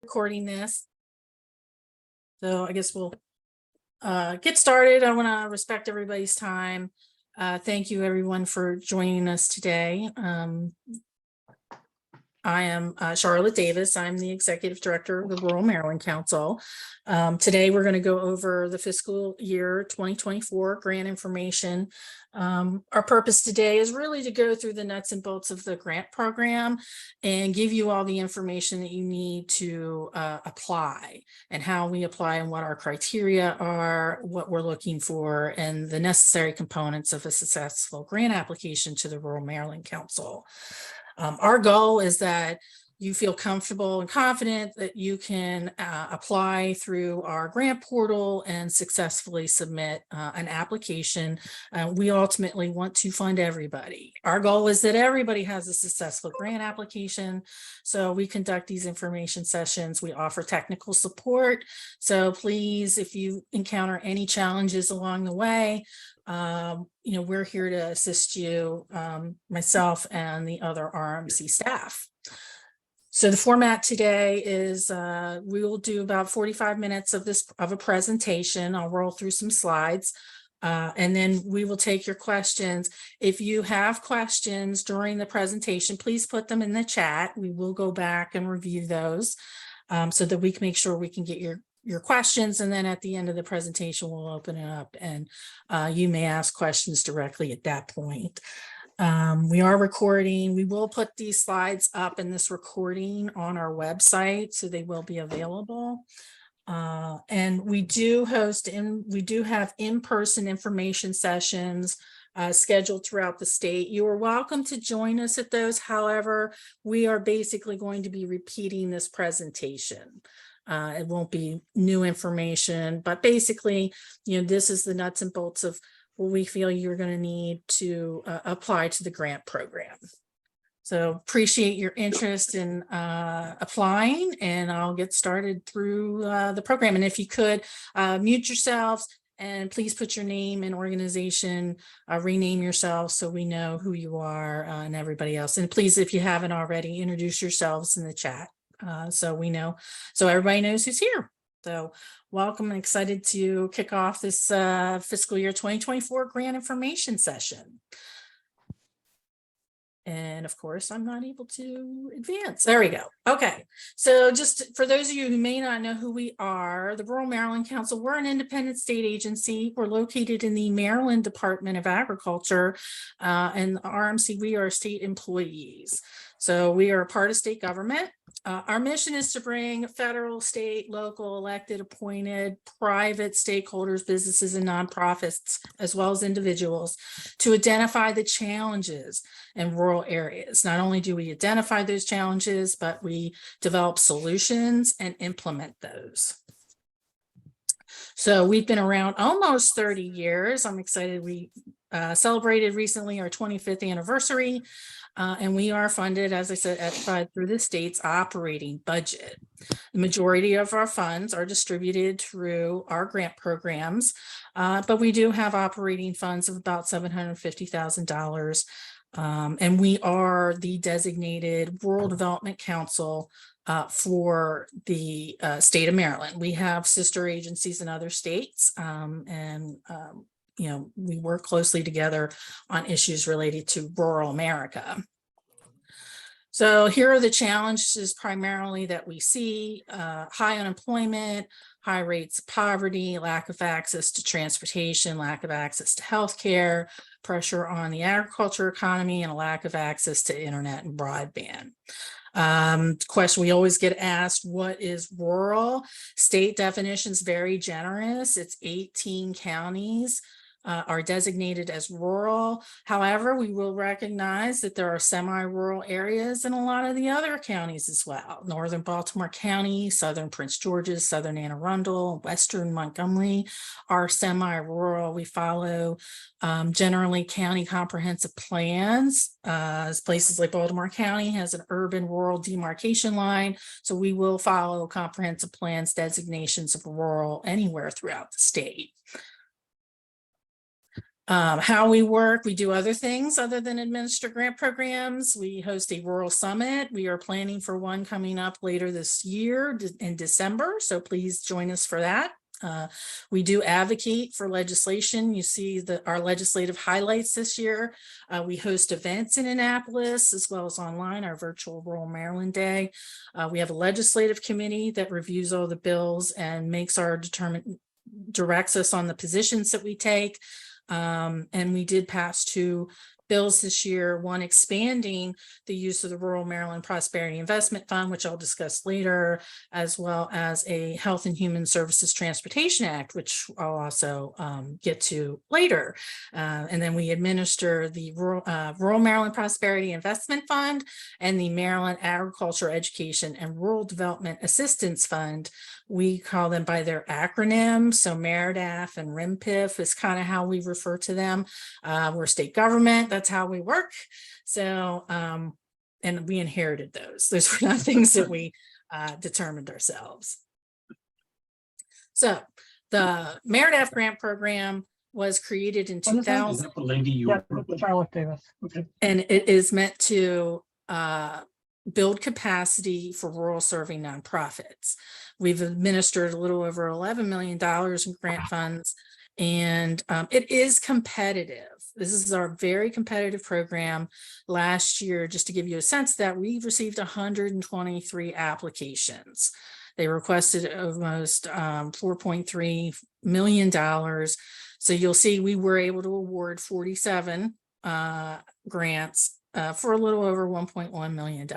recording this. So I guess we'll get started. I want to respect everybody's time. Thank you everyone for joining us today. I am Charlotte Davis. I'm the Executive Director of the Rural Maryland Council. Today we're going to go over the fiscal year 2024 grant information. Our purpose today is really to go through the nuts and bolts of the grant program and give you all the information that you need to apply and how we apply and what our criteria are, what we're looking for, and the necessary components of a successful grant application to the Rural Maryland Council. Our goal is that you feel comfortable and confident that you can apply through our grant portal and successfully submit an application. We ultimately want to fund everybody. Our goal is that everybody has a successful grant application. So we conduct these information sessions. We offer technical support. So please, if you encounter any challenges along the way, we're here to assist you, myself and the other RMC staff. So the format today is we will do about 45 minutes of a presentation. I'll roll through some slides and then we will take your questions. If you have questions during the presentation, please put them in the chat. We will go back and review those so that we can make sure we can get your questions, and then at the end of the presentation we'll open it up and you may ask questions directly at that point. We are recording. We will put these slides up in this recording on our website, so they will be available. And we do have in-person information sessions scheduled throughout the state. You are welcome to join us at those. However, we are basically going to be repeating this presentation. It won't be new information, but basically, this is the nuts and bolts of what we feel you're going to need to apply to the grant program. So appreciate your interest in applying, and I'll get started through the program. And if you could mute yourselves and please put your name and organization, rename yourself so we know who you are and everybody else. And please, if you haven't already, introduce yourselves in the chat. So everybody knows who's here. So welcome and excited to kick off this fiscal year 2024 grant information session. And of course, I'm not able to advance. There we go. Okay. So just for those of you who may not know who we are, the Rural Maryland Council, we're an independent state agency. We're located in the Maryland Department of Agriculture, and RMC, we are state employees. So we are a part of state government. Our mission is to bring federal, state, local, elected, appointed, private stakeholders, businesses, and nonprofits, as well as individuals, to identify the challenges in rural areas. Not only do we identify those challenges, but we develop solutions and implement those. So we've been around almost 30 years. I'm excited. We celebrated recently our 25th anniversary. And we are funded, as I said, through the state's operating budget. The majority of our funds are distributed through our grant programs, but we do have operating funds of about $750,000. And we are the designated Rural Development Council for the state of Maryland. We have sister agencies in other states, we work closely together on issues related to rural America. So here are the challenges primarily that we see: high unemployment, high rates of poverty, lack of access to transportation, lack of access to healthcare, pressure on the agriculture economy, and a lack of access to internet and broadband. Question we always get asked: what is rural? State definitions very generous. It's 18 counties are designated as rural. However, we will recognize that there are semi-rural areas in a lot of the other counties as well. Northern Baltimore County, Southern Prince George's, Southern Anne Arundel, Western Montgomery are semi-rural. We follow generally county comprehensive plans. Places like Baltimore County has an urban-rural demarcation line, so we will follow comprehensive plans designations of rural anywhere throughout the state. How we work, we do other things other than administer grant programs. We host a rural summit. We are planning for one coming up later this year in December, so please join us for that. We do advocate for legislation. You see our legislative highlights this year. We host events in Annapolis as well as online, our virtual Rural Maryland Day. We have a legislative committee that reviews all the bills and directs us on the positions that we take. And we did pass 2 bills this year, one expanding the use of the Rural Maryland Prosperity Investment Fund, which I'll discuss later, as well as a Health and Human Services Transportation Act, which I'll also get to later. And then we administer the Rural Maryland Prosperity Investment Fund and the Maryland Agriculture, Education, and Rural Development Assistance Fund. We call them by their acronym. So MAERDAF and RMPIF is kind of how we refer to them. We're state government. That's how we work. So, and we inherited those. Those were not things that we determined ourselves. So the MAERDAF grant program was created in 2000. Charlotte Davis. Okay. And it is meant to build capacity for rural serving nonprofits. We've administered a little over $11 million in grant funds, and it is competitive. This is our very competitive program. Last year, just to give you a sense, that we received 123 applications. They requested almost $4.3 million. So you'll see we were able to award 47 grants for a little over $1.1 million.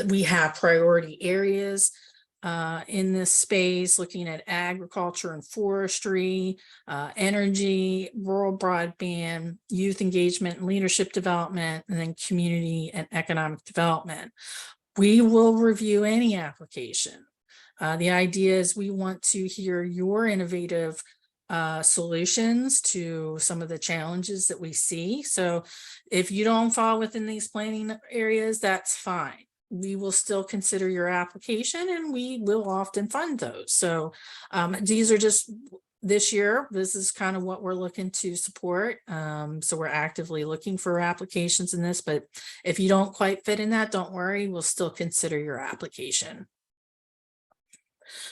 We have priority areas in this space, looking at agriculture and forestry, energy, rural broadband, youth engagement and leadership development, and then community and economic development. We will review any application. The idea is we want to hear your innovative solutions to some of the challenges that we see. So if you don't fall within these planning areas, that's fine. We will still consider your application and we will often fund those. So these are just this year, this is kind of what we're looking to support. So we're actively looking for applications in this, but if you don't quite fit in that, don't worry, we'll still consider your application.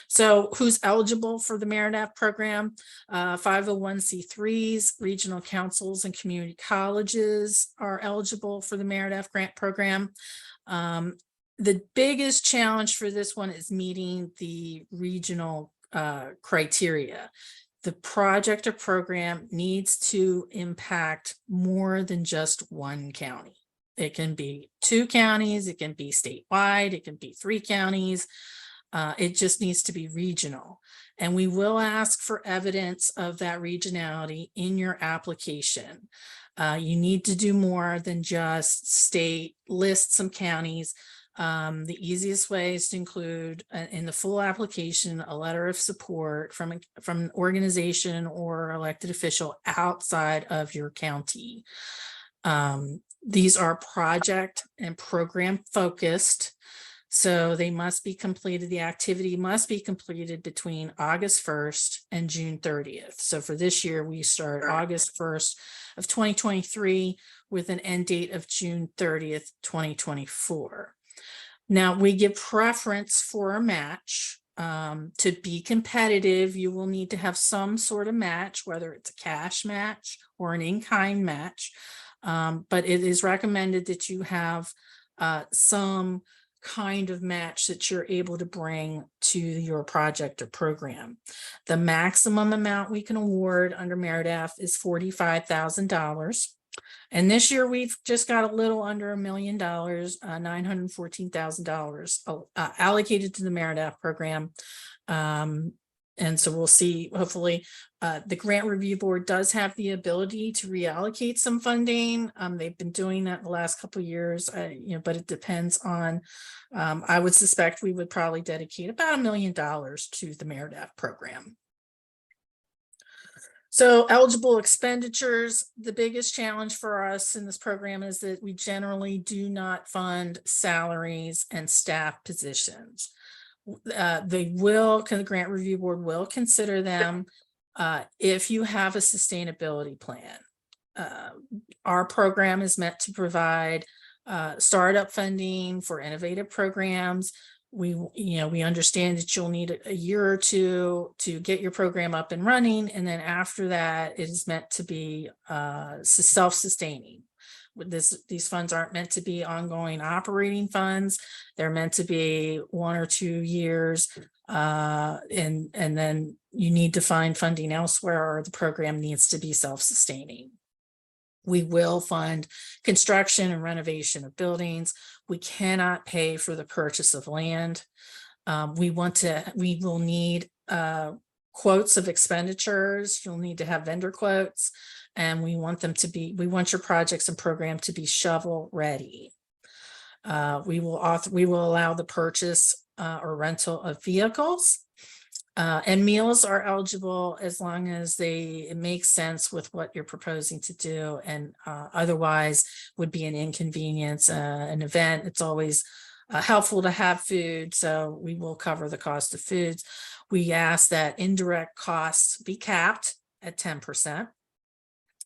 So who's eligible for the MAERDAF program? 501c3s, regional councils, and community colleges are eligible for the MAERDAF grant program. The biggest challenge for this one is meeting the regional criteria. The project or program needs to impact more than just one county. It can be 2 counties, it can be statewide, it can be 3 counties. It just needs to be regional. And we will ask for evidence of that regionality in your application. You need to do more than just list some counties. The easiest way is to include in the full application a letter of support from an organization or elected official outside of your county. These are project and program focused. So they must be completed. The activity must be completed between August 1st and June 30th. So for this year, we start August 1st of 2023 with an end date of June 30th, 2024. Now we give preference for a match. To be competitive, you will need to have some sort of match, whether it's a cash match or an in-kind match. But it is recommended that you have some kind of match that you're able to bring to your project or program. The maximum amount we can award under MAERDAF is $45,000. And this year we've just got a little under $1 million, $914,000 allocated to the MAERDAF program. And so we'll see, hopefully, the grant review board does have the ability to reallocate some funding. They've been doing that the last couple of years, but it depends on, I would suspect we would probably dedicate about $1 million to the MAERDAF program. So eligible expenditures, the biggest challenge for us in this program is that we generally do not fund salaries and staff positions. The grant review board will consider them if you have a sustainability plan, our program is meant to provide startup funding for innovative programs. We understand that you'll need a year or two to get your program up and running, and then after that, it is meant to be self-sustaining. These funds aren't meant to be ongoing operating funds. They're meant to be 1 or 2 years, and then you need to find funding elsewhere, or the program needs to be self-sustaining. We will fund construction and renovation of buildings. We cannot pay for the purchase of land. We will need quotes of expenditures. You'll need to have vendor quotes, and we want your projects and program to be shovel ready. We will allow the purchase or rental of vehicles. And meals are eligible as long as it makes sense with what you're proposing to do, and otherwise would be an inconvenience, an event. It's always helpful to have food, so we will cover the cost of foods. We ask that indirect costs be capped at 10%.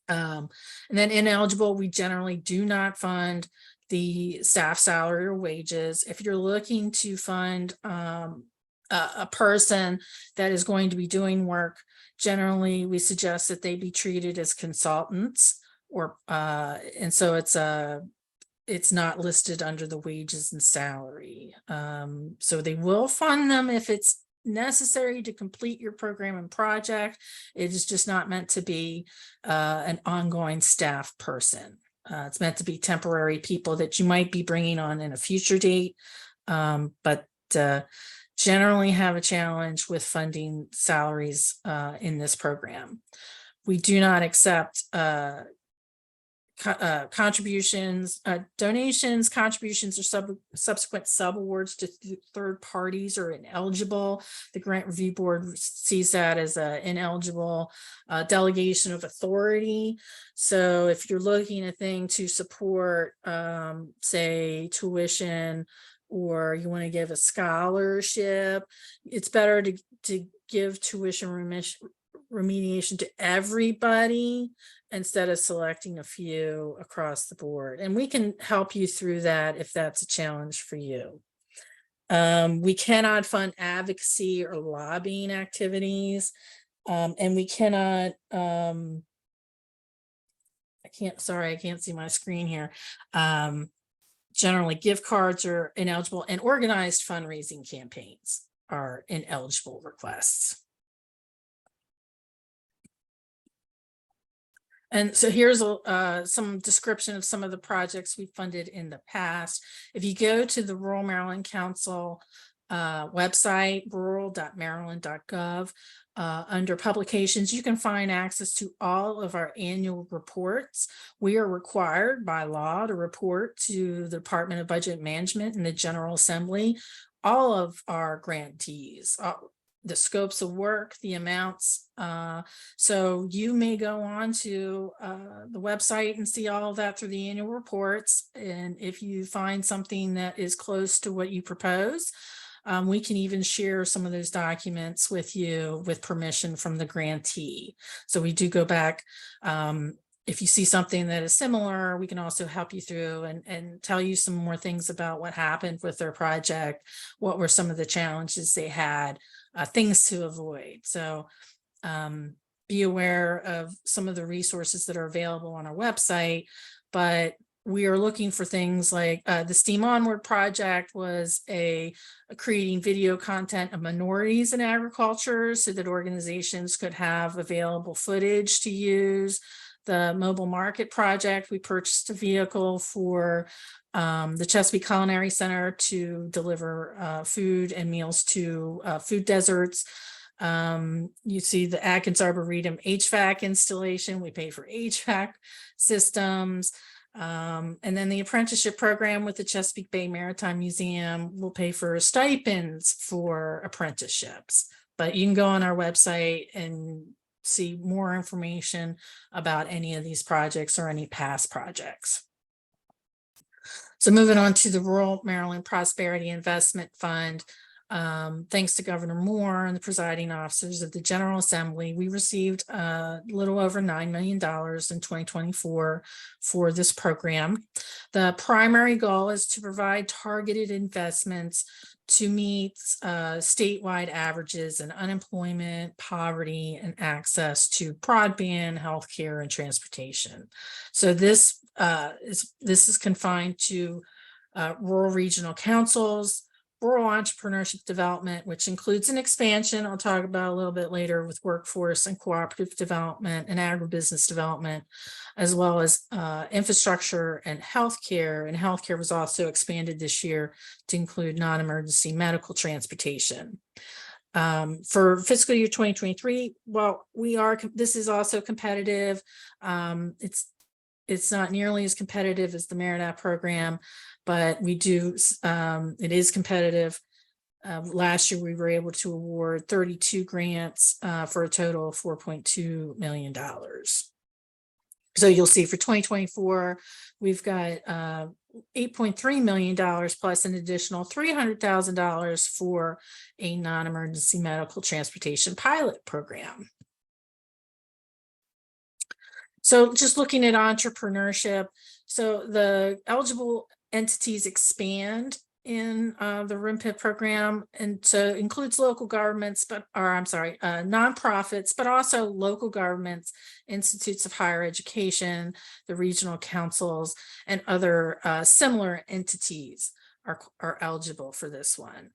And then ineligible, we generally do not fund the staff salary or wages. If you're looking to fund a person that is going to be doing work, generally we suggest that they be treated as consultants, or and so it's not listed under the wages and salary. So they will fund them if it's necessary to complete your program and project. It is just not meant to be an ongoing staff person. It's meant to be temporary people that you might be bringing on in a future date, but generally have a challenge with funding salaries in this program. We do not accept contributions, donations, contributions, or subsequent subawards to third parties are ineligible. The Grant Review Board sees that as an ineligible delegation of authority. So if you're looking at a thing to support, say, tuition, or you want to give a scholarship, it's better to give tuition remediation to everybody instead of selecting a few across the board. And we can help you through that if that's a challenge for you. We cannot fund advocacy or lobbying activities. And we cannot, I can't see my screen here. Generally, gift cards are ineligible, and organized fundraising campaigns are ineligible requests. And so here's some description of some of the projects we funded in the past. If you go to the Rural Maryland Council website, rural.maryland.gov, under publications, you can find access to all of our annual reports. We are required by law to report to the Department of Budget Management and the General Assembly all of our grantees, the scopes of work, the amounts. So you may go on to the website and see all of that through the annual reports. And if you find something that is close to what you propose, we can even share some of those documents with you with permission from the grantee. So we do go back. If you see something that is similar, we can also help you through and tell you some more things about what happened with their project, what were some of the challenges they had, things to avoid. So be aware of some of the resources that are available on our website, but we are looking for things like the STEAM Onward project was creating video content of minorities in agriculture so that organizations could have available footage to use. The Mobile Market project, we purchased a vehicle for the Chesapeake Culinary Center to deliver food and meals to food deserts. You see the Atkins Arboretum HVAC installation, we pay for HVAC systems. And then the apprenticeship program with the Chesapeake Bay Maritime Museum will pay for stipends for apprenticeships. But you can go on our website and see more information about any of these projects or any past projects. So moving on to the Rural Maryland Prosperity Investment Fund. Thanks to Governor Moore and the presiding officers of the General Assembly, we received a little over $9 million in 2024 for this program. The primary goal is to provide targeted investments to meet statewide averages in unemployment, poverty, and access to broadband, healthcare, and transportation. So this is confined to rural regional councils, rural entrepreneurship development, which includes an expansion I'll talk about a little bit later with workforce and cooperative development and agribusiness development, as well as infrastructure and healthcare. And healthcare was also expanded this year to include non-emergency medical transportation. For fiscal year 2023, well, this is also competitive. It's not nearly as competitive as the MAERDAF program, but we do, it is competitive. Last year, we were able to award 32 grants for a total of $4.2 million. So you'll see for 2024, we've got $8.3 million plus an additional $300,000 for a non-emergency medical transportation pilot program. So just looking at entrepreneurship, so the eligible entities expand in the RMPIF program, and so it includes local governments, nonprofits, but also local governments, institutes of higher education, the regional councils, and other similar entities are eligible for this one.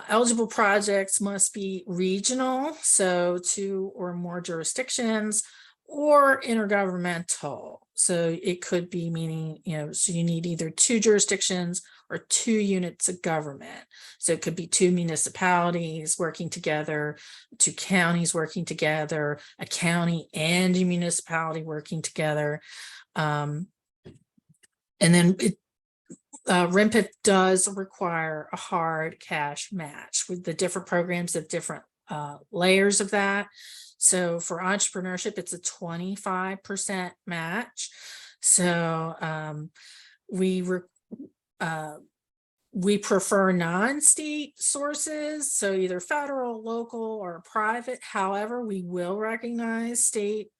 Eligible projects must be regional, so 2 or more jurisdictions, or intergovernmental. So it could be meaning, so you need either 2 jurisdictions or 2 units of government. So it could be 2 municipalities working together, 2 counties working together, a county and a municipality working together. And then RMPIF does require a hard cash match with the different programs of different layers of that. So for entrepreneurship, it's a 25% match. So we prefer non-state sources, so either federal, local, or private. However, we will recognize state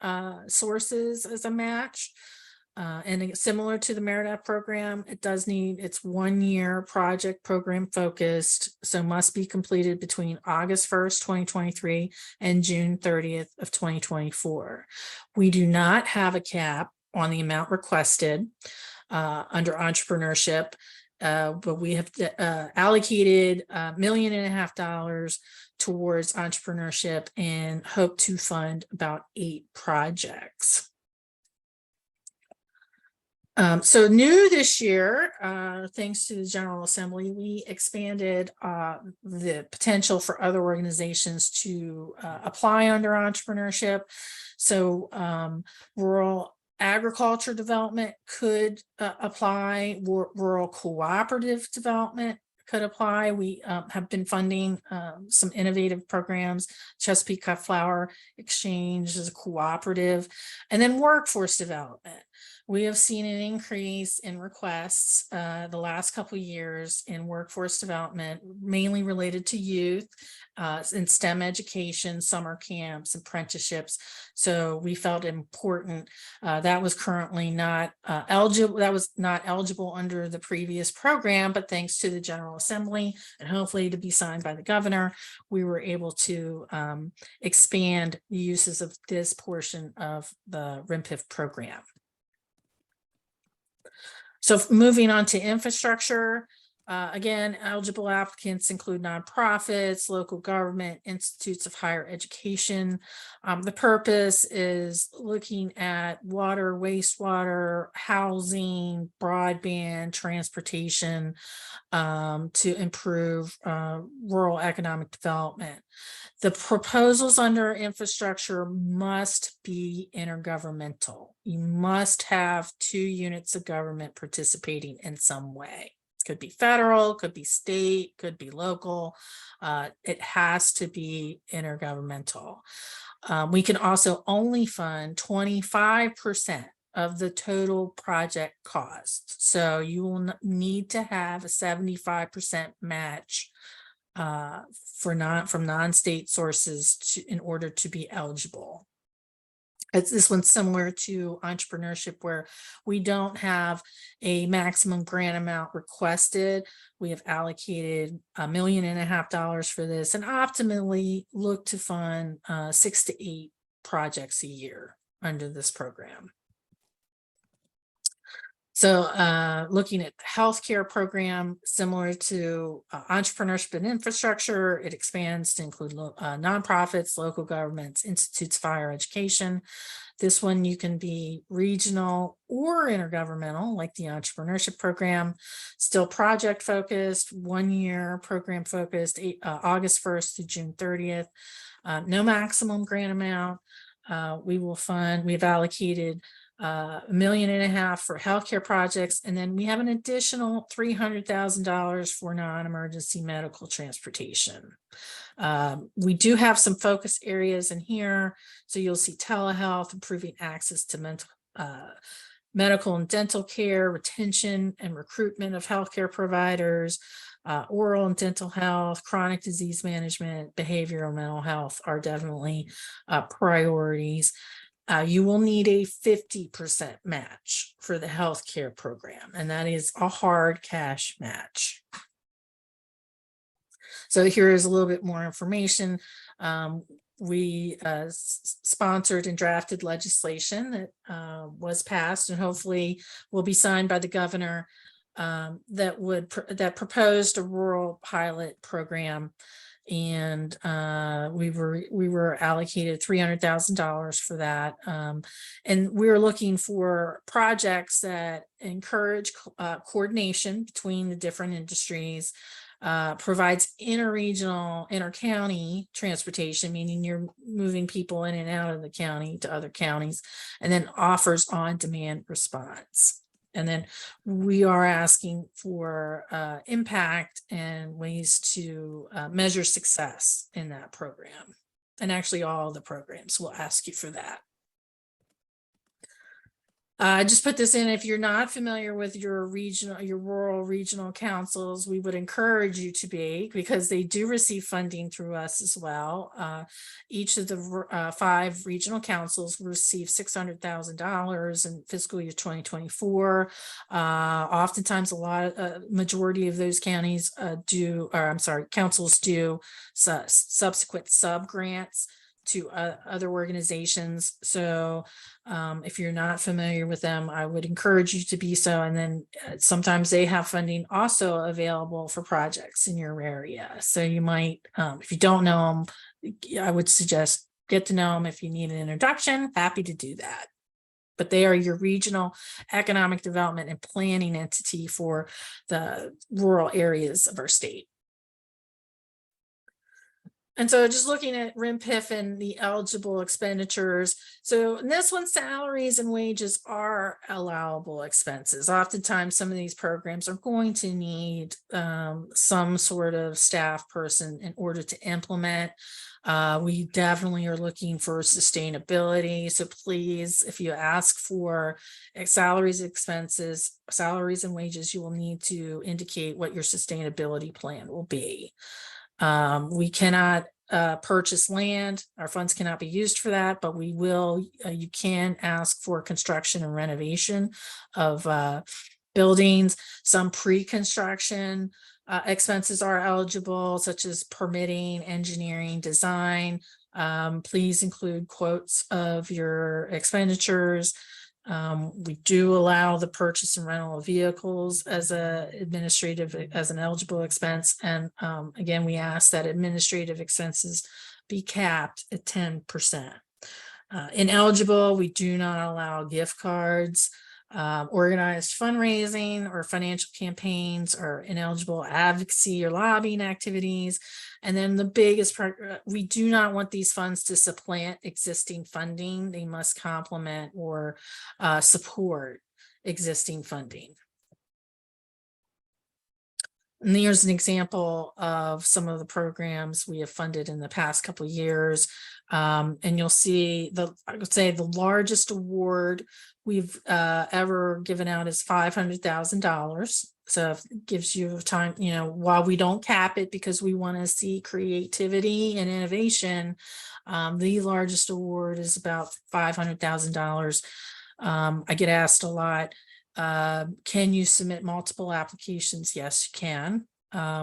sources as a match. And similar to the MAERDAF program, it's 1-year project program focused, so must be completed between August 1st, 2023 and June 30th of 2024. We do not have a cap on the amount requested under entrepreneurship, but we have allocated $1.5 million towards entrepreneurship and hope to fund about 8 projects. So new this year, thanks to the General Assembly, we expanded the potential for other organizations to apply under entrepreneurship. So rural agriculture development could apply, rural cooperative development could apply. We have been funding some innovative programs. Chesapeake Cut Flour Exchange is a cooperative, and then workforce development. We have seen an increase in requests the last couple of years in workforce development, mainly related to youth in STEM education, summer camps, apprenticeships. So we felt it important. That was currently not eligible. That was not eligible under the previous program, but thanks to the General Assembly and hopefully to be signed by the governor, we were able to expand the uses of this portion of the RMPIF program. So moving on to infrastructure, again, eligible applicants include nonprofits, local government, institutes of higher education. The purpose is looking at water, wastewater, housing, broadband, transportation to improve rural economic development. The proposals under infrastructure must be intergovernmental. You must have 2 units of government participating in some way. Could be federal, could be state, could be local. It has to be intergovernmental. We can also only fund 25% of the total project cost. So you will need to have a 75% match from non-state sources in order to be eligible. This one's similar to entrepreneurship, where we don't have a maximum grant amount requested. We have allocated $1.5 million for this, and optimally look to fund 6 to 8 projects a year under this program. So looking at the healthcare program, similar to entrepreneurship and infrastructure, it expands to include nonprofits, local governments, institutes of higher education. This one you can be regional or intergovernmental, like the entrepreneurship program. Still project focused, 1 year program focused, August 1st to June 30th. No maximum grant amount. We've allocated $1.5 million for healthcare projects, and then we have an additional $300,000 for non-emergency medical transportation. We do have some focus areas in here, so you'll see telehealth, improving access to medical and dental care, retention and recruitment of healthcare providers, oral and dental health, chronic disease management, behavioral mental health are definitely priorities. You will need a 50% match for the healthcare program, and that is a hard cash match. So here is a little bit more information. We sponsored and drafted legislation that was passed and hopefully will be signed by the governor that proposed a rural pilot program. And we were allocated $300,000 for that, and we're looking for projects that encourage coordination between the different industries, provides interregional, inter-county transportation, meaning you're moving people in and out of the county to other counties, and then offers on-demand response. And then we are asking for impact and ways to measure success in that program. And actually all the programs will ask you for that. Just put this in, if you're not familiar with your rural regional councils, we would encourage you to be, because they do receive funding through us as well. Each of the 5 regional councils will receive $600,000 in fiscal year 2024. Oftentimes majority of those councils do subsequent sub grants to other organizations. So if you're not familiar with them, I would encourage you to be so. And then sometimes they have funding also available for projects in your area. So you might, if you don't know them, I would suggest get to know them. If you need an introduction, happy to do that. But they are your regional economic development and planning entity for the rural areas of our state. And so just looking at RMPIF and the eligible expenditures. So in this one, salaries and wages are allowable expenses. Oftentimes, some of these programs are going to need some sort of staff person in order to implement. We definitely are looking for sustainability. So please, if you ask for salaries and wages, you will need to indicate what your sustainability plan will be. We cannot purchase land. Our funds cannot be used for that, but we will, you can ask for construction and renovation of buildings. Some pre-construction expenses are eligible, such as permitting, engineering, design. Please include quotes of your expenditures. We do allow the purchase and rental of vehicles as an eligible expense. And again, we ask that administrative expenses be capped at 10%. Ineligible, we do not allow gift cards, organized fundraising or financial campaigns, or ineligible advocacy or lobbying activities. And then the biggest part, we do not want these funds to supplant existing funding. They must complement or support existing funding. And here's an example of some of the programs we have funded in the past couple of years. And you'll see I would say the largest award we've ever given out is $500,000 So it gives you time, you know, while we don't cap it because we want to see creativity and innovation, the largest award is about $500,000. I get asked a lot, can you submit multiple applications? Yes, you can.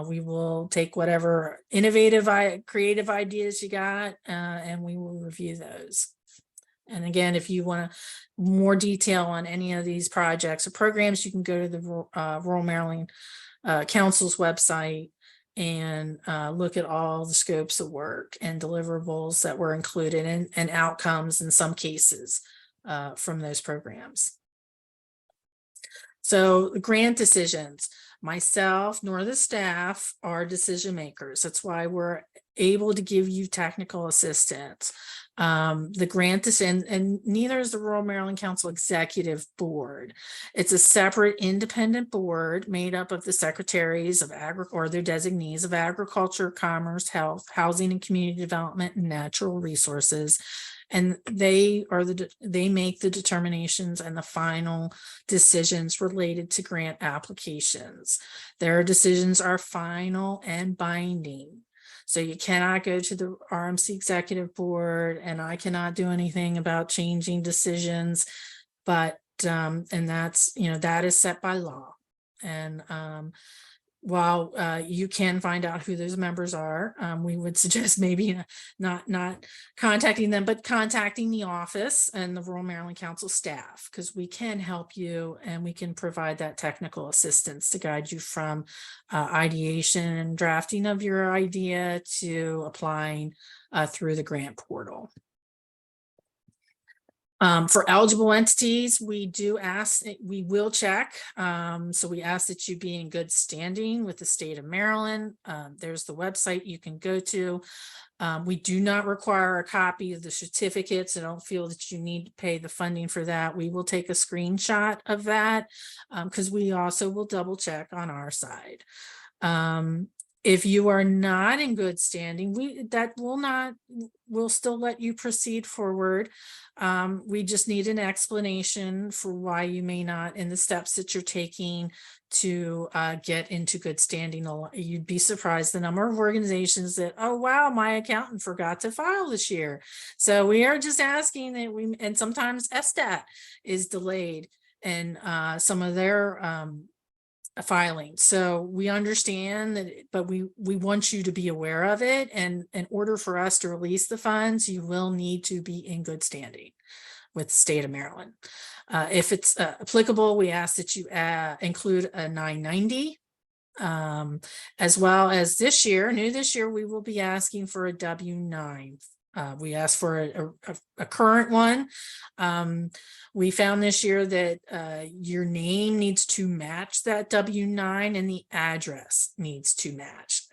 We will take whatever innovative, creative ideas you got, and we will review those. And again, if you want more detail on any of these projects or programs, you can go to the Rural Maryland Council's website and look at all the scopes of work and deliverables that were included and outcomes in some cases from those programs. So the grant decisions, myself nor the staff are decision makers. That's why we're able to give you technical assistance. The grant is and neither is the Rural Maryland Council Executive Board. It's a separate independent board made up of the secretaries of or their designees of Agriculture, Commerce, Health, Housing and Community Development, and Natural Resources. And they make the determinations and the final decisions related to grant applications. Their decisions are final and binding. So you cannot go to the RMC Executive Board, and I cannot do anything about changing decisions, but and that's, you know, that is set by law. And while you can find out who those members are, we would suggest maybe not contacting them, but contacting the office and the Rural Maryland Council staff, because we can help you and we can provide that technical assistance to guide you from ideation and drafting of your idea to applying through the grant portal. For eligible entities, we will check. So we ask that you be in good standing with the state of Maryland. There's the website you can go to. We do not require a copy of the certificates. I don't feel that you need to pay the funding for that. We will take a screenshot of that because we also will double check on our side. If you are not in good standing, we'll still let you proceed forward. We just need an explanation for why you may not, in the steps that you're taking to get into good standing. You'd be surprised the number of organizations that, oh wow, my accountant forgot to file this year. So we are just asking that and sometimes SDAT is delayed in some of their filing. So we understand that, but we want you to be aware of it. And in order for us to release the funds, you will need to be in good standing with the state of Maryland. If it's applicable, we ask that you include a 990. As well as this year, we will be asking for a W-9. We asked for a current one. We found this year that your name needs to match that W-9 and the address needs to match,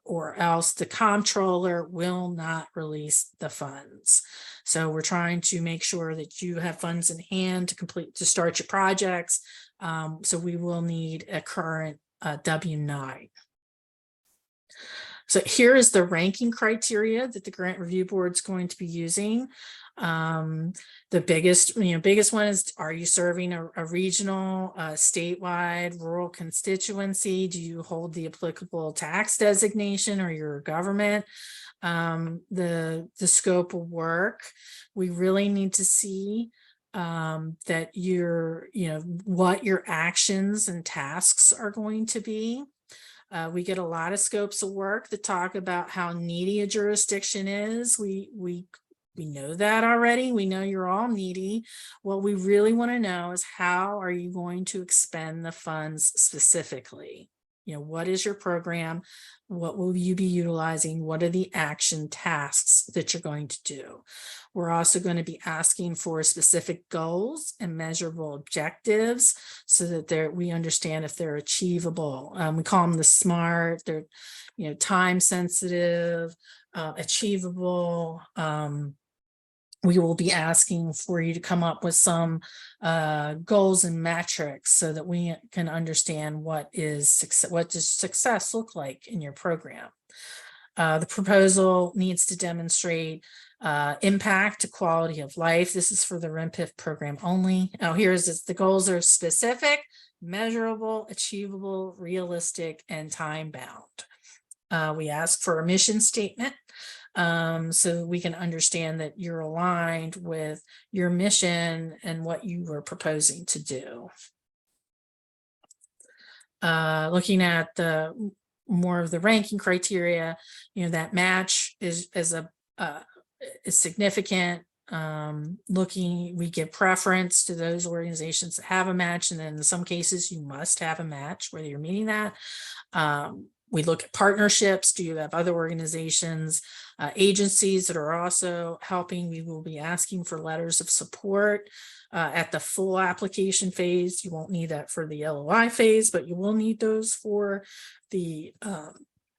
or else the comptroller will not release the funds. So we're trying to make sure that you have funds in hand to start your projects. So we will need a current W-9. So here is the ranking criteria that the grant review board is going to be using. The biggest one is, are you serving a regional, statewide, rural constituency? Do you hold the applicable tax designation, or your government? The scope of work, we really need to see that what your actions and tasks are going to be. We get a lot of scopes of work that talk about how needy a jurisdiction is. We know that already. We know you're all needy. What we really want to know is, how are you going to expend the funds specifically? What is your program? What will you be utilizing? What are the action tasks that you're going to do? We're also going to be asking for specific goals and measurable objectives so that we understand if they're achievable. We call them the SMART. They're, time sensitive, achievable. We will be asking for you to come up with some goals and metrics so that we can understand what does success look like in your program. The proposal needs to demonstrate impact to quality of life. This is for the RMPIF program only. Now here's this, the goals are specific, measurable, achievable, realistic, and time bound. We ask for a mission statement so we can understand that you're aligned with your mission and what you were proposing to do. Looking at the more of the ranking criteria, that match is significant. We give preference to those organizations that have a match, and then in some cases you must have a match whether you're meeting that. We look at partnerships. Do you have other organizations, agencies that are also helping? We will be asking for letters of support at the full application phase. You won't need that for the LOI phase, but you will need those for the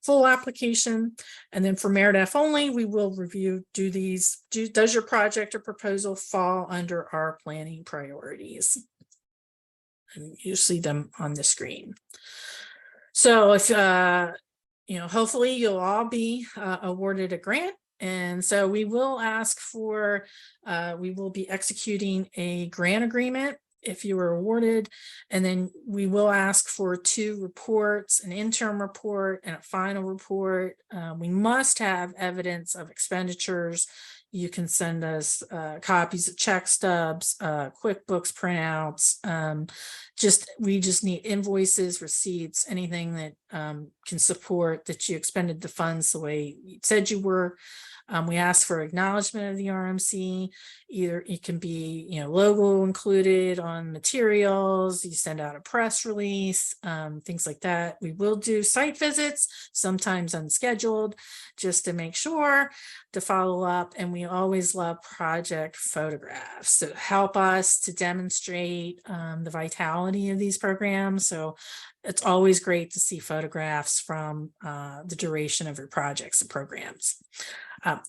full application. And then for MAERDAF only, we will review, does your project or proposal fall under our planning priorities? And you see them on the screen. So if, hopefully you'll all be awarded a grant. And so we will ask for, we will be executing a grant agreement if you were awarded, and then we will ask for 2 reports, an interim report and a final report. We must have evidence of expenditures. You can send us copies of check stubs, QuickBooks printouts. We just need invoices, receipts, anything that can support that you expended the funds the way you said you were. We ask for acknowledgement of the RMC. Either it can be, logo included on materials, you send out a press release, things like that. We will do site visits, sometimes unscheduled, just to make sure to follow up. And we always love project photographs to help us to demonstrate the vitality of these programs. So it's always great to see photographs from the duration of your projects and programs.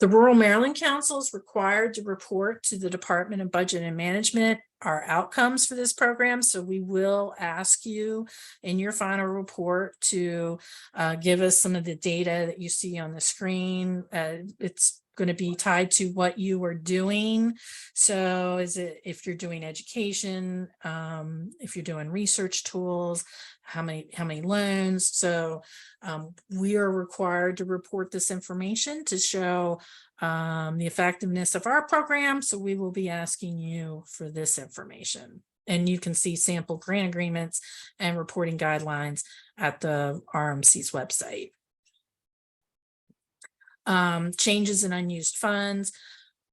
The Rural Maryland Council is required to report to the Department of Budget and Management our outcomes for this program. So we will ask you in your final report to give us some of the data that you see on the screen. It's going to be tied to what you are doing. So is it if you're doing education, if you're doing research tools, how many loans. So we are required to report this information to show the effectiveness of our program. So we will be asking you for this information. And you can see sample grant agreements and reporting guidelines at the RMC's website. Changes in unused funds.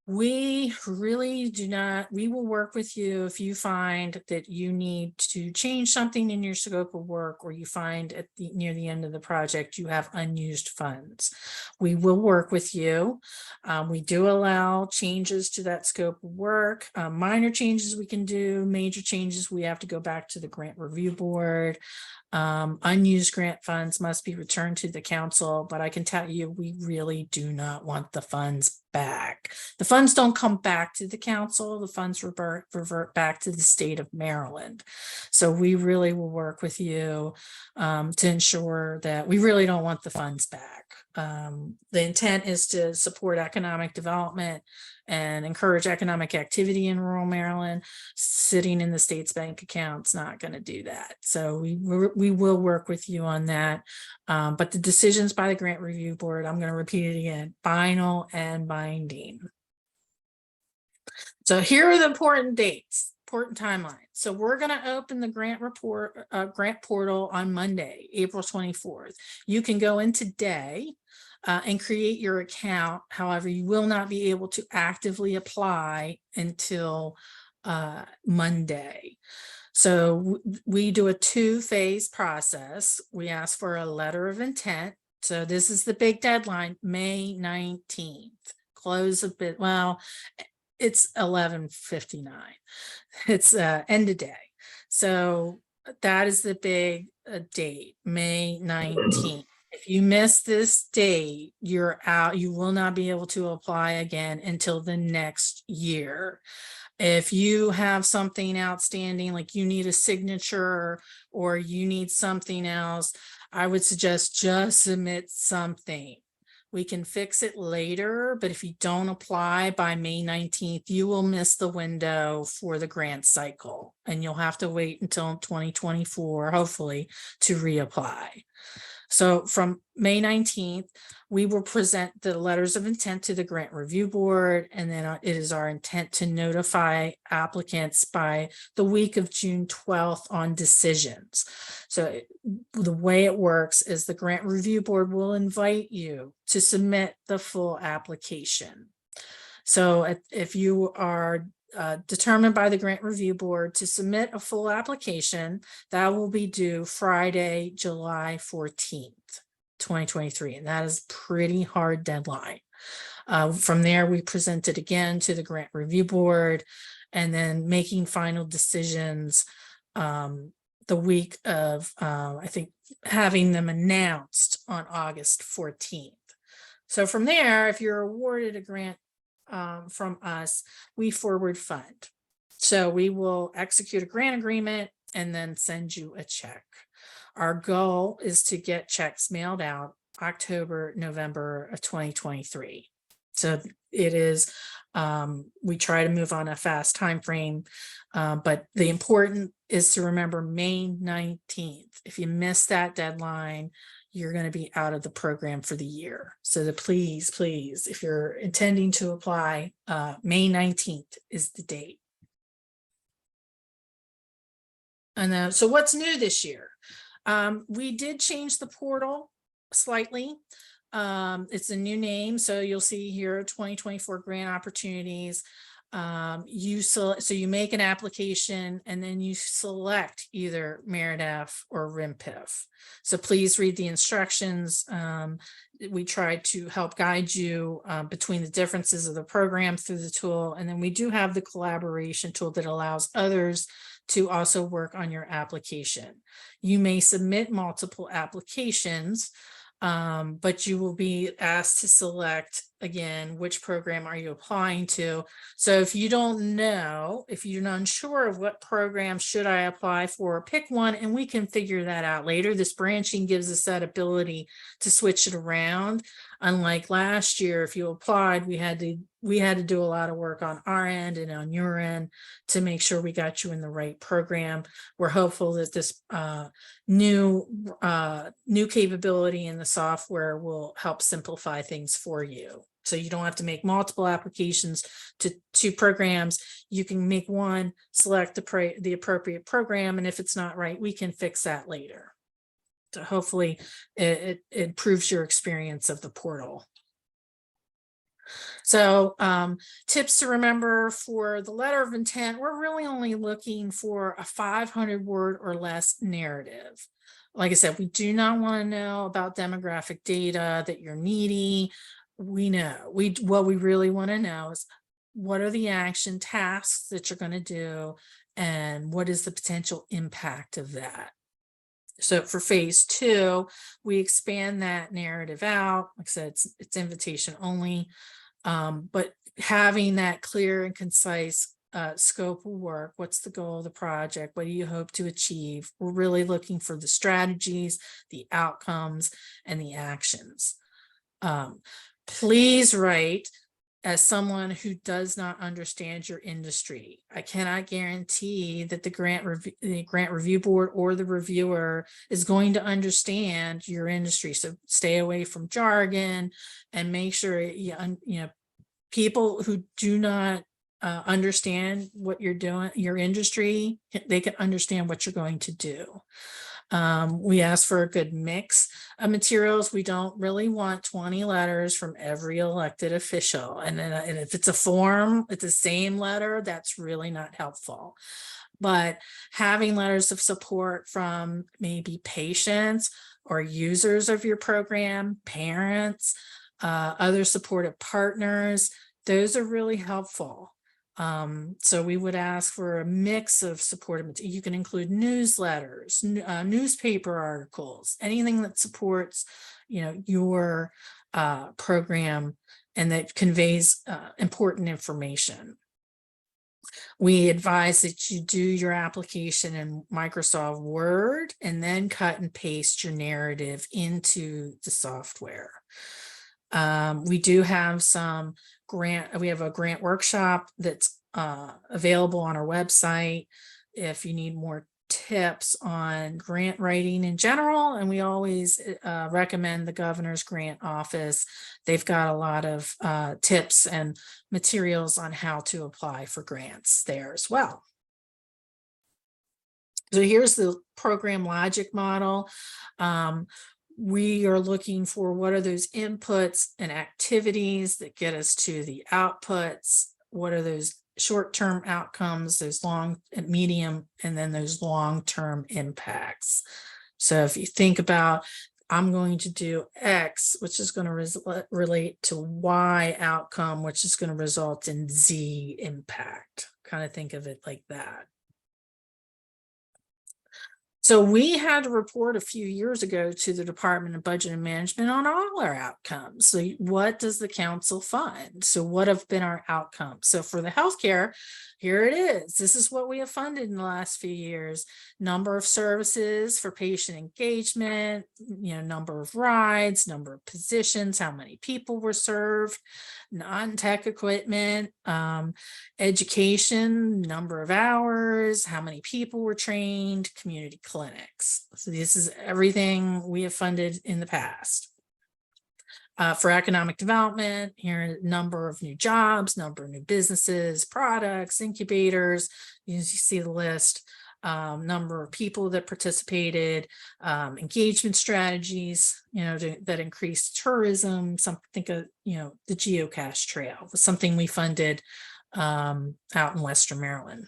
We really do not, we will work with you if you find that you need to change something in your scope of work, or you find near the end of the project you have unused funds. We will work with you. We do allow changes to that scope of work. Minor changes we can do, major changes we have to go back to the grant review board. Unused grant funds must be returned to the council, but I can tell you we really do not want the funds back. The funds don't come back to the council. The funds revert back to the state of Maryland. So we really will work with you to ensure that we really don't want the funds back. The intent is to support economic development and encourage economic activity in rural Maryland. Sitting in the state's bank account's not going to do that. So we will work with you on that. But the decisions by the grant review board, I'm going to repeat it again, final and binding. So here are the important dates, important timelines. So we're going to open the grant portal on Monday, April 24th. You can go in today and create your account. However, you will not be able to actively apply until Monday. So we do a 2-phase process. We ask for a letter of intent. So this is the big deadline, May 19th. Close a bit, well, it's 11:59. It's end of day. So that is the big date, May 19th. If you miss this date, you're out. You will not be able to apply again until the next year. If you have something outstanding, like you need a signature or you need something else, I would suggest just submit something. We can fix it later, but if you don't apply by May 19th, you will miss the window for the grant cycle, and you'll have to wait until 2024, hopefully, to reapply. So from May 19th, we will present the letters of intent to the grant review board, and then it is our intent to notify applicants by the week of June 12th on decisions. So the way it works is the grant review board will invite you to submit the full application. So if you are determined by the grant review board to submit a full application, that will be due Friday, July 14th, 2023. And that is a pretty hard deadline. From there, we present it again to the grant review board, and then making final decisions the week of, I think, having them announced on August 14th. So from there, if you're awarded a grant from us, we forward fund. So we will execute a grant agreement and then send you a check. Our goal is to get checks mailed out October, November of 2023. So it is, we try to move on a fast time frame, but the important is to remember May 19th. If you miss that deadline, you're going to be out of the program for the year. So please, if you're intending to apply, May 19th is the date. And so what's new this year? We did change the portal slightly. It's a new name. So you'll see here 2024 grant opportunities. So you make an application and then you select either MAERDAF or RMPIF. So please read the instructions. We try to help guide you between the differences of the program through the tool. And then we do have the collaboration tool that allows others to also work on your application. You may submit multiple applications, but you will be asked to select, again, which program are you applying to. So if you don't know, if you're unsure of what program should I apply for, pick one and we can figure that out later. This branching gives us that ability to switch it around. Unlike last year, if you applied, we had to do a lot of work on our end and on your end to make sure we got you in the right program. We're hopeful that this new capability in the software will help simplify things for you. So you don't have to make multiple applications to two programs. You can make one, select the appropriate program, and if it's not right, we can fix that later. So hopefully it improves your experience of the portal. So tips to remember for the letter of intent, we're really only looking for a 500-word or less narrative. Like I said, we do not want to know about demographic data that you're needy. We know what we really want to know is what are the action tasks that you're going to do and what is the potential impact of that. So for phase 2, we expand that narrative out. Like I said, it's invitation only, but having that clear and concise scope of work. What's the goal of the project? What do you hope to achieve? We're really looking for the strategies, the outcomes, and the actions. Please write as someone who does not understand your industry. I cannot guarantee that the grant review board or the reviewer is going to understand your industry. So stay away from jargon and make sure you know people who do not understand what you're doing, your industry, they can understand what you're going to do. We ask for a good mix of materials. We don't really want 20 letters from every elected official. And if it's a form, it's the same letter, that's really not helpful. But having letters of support from maybe patients or users of your program, parents, other supportive partners, those are really helpful. So we would ask for a mix of supportive material. You can include newsletters, newspaper articles, anything that supports, your program and that conveys important information. We advise that you do your application in Microsoft Word and then cut and paste your narrative into the software. We do have some we have a grant workshop that's available on our website if you need more tips on grant writing in general. And we always recommend the governor's grant office. They've got a lot of tips and materials on how to apply for grants there as well. So here's the program logic model. We are looking for what are those inputs and activities that get us to the outputs. What are those short-term outcomes, those long and medium, and then those long-term impacts. So if you think about, I'm going to do X, which is going to relate to Y outcome, which is going to result in Z impact. Kind of think of it like that. So we had to report a few years ago to the Department of Budget and Management on all our outcomes. So what does the council fund? So what have been our outcomes? So for the healthcare, here it is. This is what we have funded in the last few years. Number of services for patient engagement, number of rides, number of positions, how many people were served, non-tech equipment, education, number of hours, how many people were trained, community clinics. So this is everything we have funded in the past. For economic development, here number of new jobs, number of new businesses, products, incubators. You see the list. Number of people that participated, engagement strategies, that increased tourism. Think of, the geocache trail was something we funded out in Western Maryland.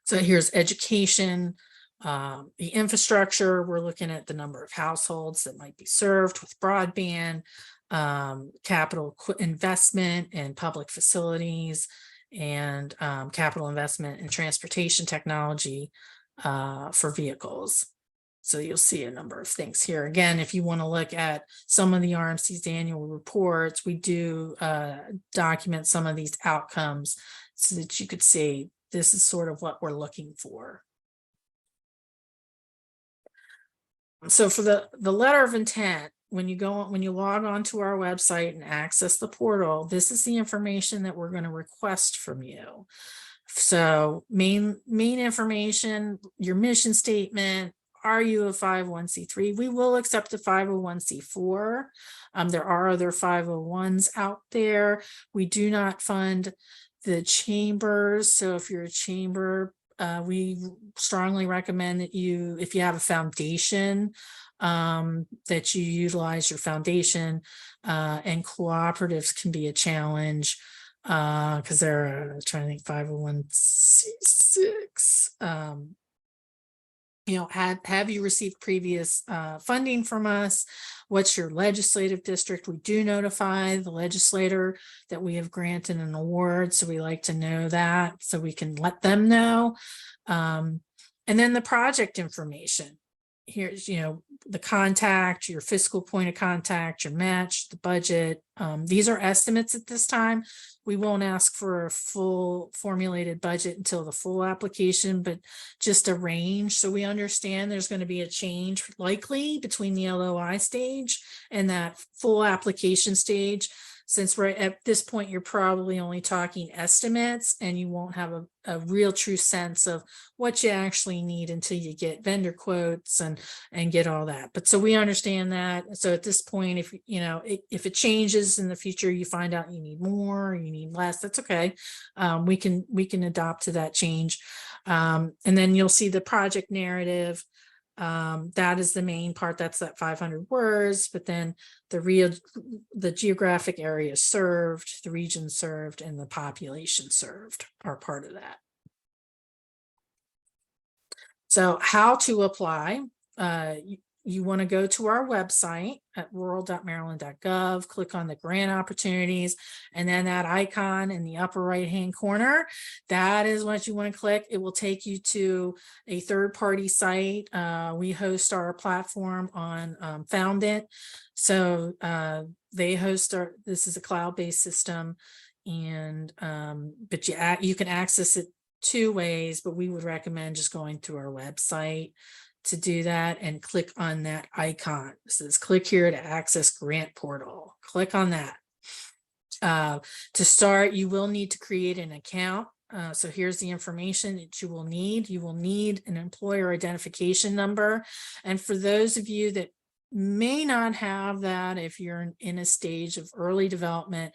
So here's education, the infrastructure. We're looking at the number of households that might be served with broadband, capital investment in public facilities, and capital investment in transportation technology for vehicles. So you'll see a number of things here. Again, if you want to look at some of the RMC's annual reports, we do document some of these outcomes so that you could see this is sort of what we're looking for. So for the letter of intent, when you log on to our website and access the portal, this is the information that we're going to request from you. So main information, your mission statement. Are you a 501c3? We will accept a 501c4. There are other 501s out there. We do not fund the chambers. So if you're a chamber, we strongly recommend that if you have a foundation, that you utilize your foundation, and cooperatives can be a challenge because they're trying to think 501c6. Have you received previous funding from us? What's your legislative district? We do notify the legislator that we have granted an award, so we like to know that so we can let them know. And then the project information. Here's, the contact, your fiscal point of contact, your match, the budget. These are estimates at this time. We won't ask for a full formulated budget until the full application, but just a range. So we understand there's going to be a change likely between the LOI stage and that full application stage. Since we're at this point, you're probably only talking estimates and you won't have a real true sense of what you actually need until you get vendor quotes and get all that. But so we understand that. So at this point, if it changes in the future, you find out you need more, you need less, that's okay. We can adopt to that change. And then you'll see the project narrative. That is the main part. That's that 500 words, but then the geographic area served, the region served, and the population served are part of that. So how to apply? You want to go to our website at rural.maryland.gov, click on the grant opportunities, and then that icon in the upper right hand corner, that is what you want to click. It will take you to a third-party site. We host our platform on Found It. So they host this is a cloud-based system, and but you can access it two ways, but we would recommend just going to our website to do that and click on that icon. It says click here to access grant portal. Click on that. To start, you will need to create an account. So here's the information that you will need. You will need an employer identification number. And for those of you that may not have that, if you're in a stage of early development,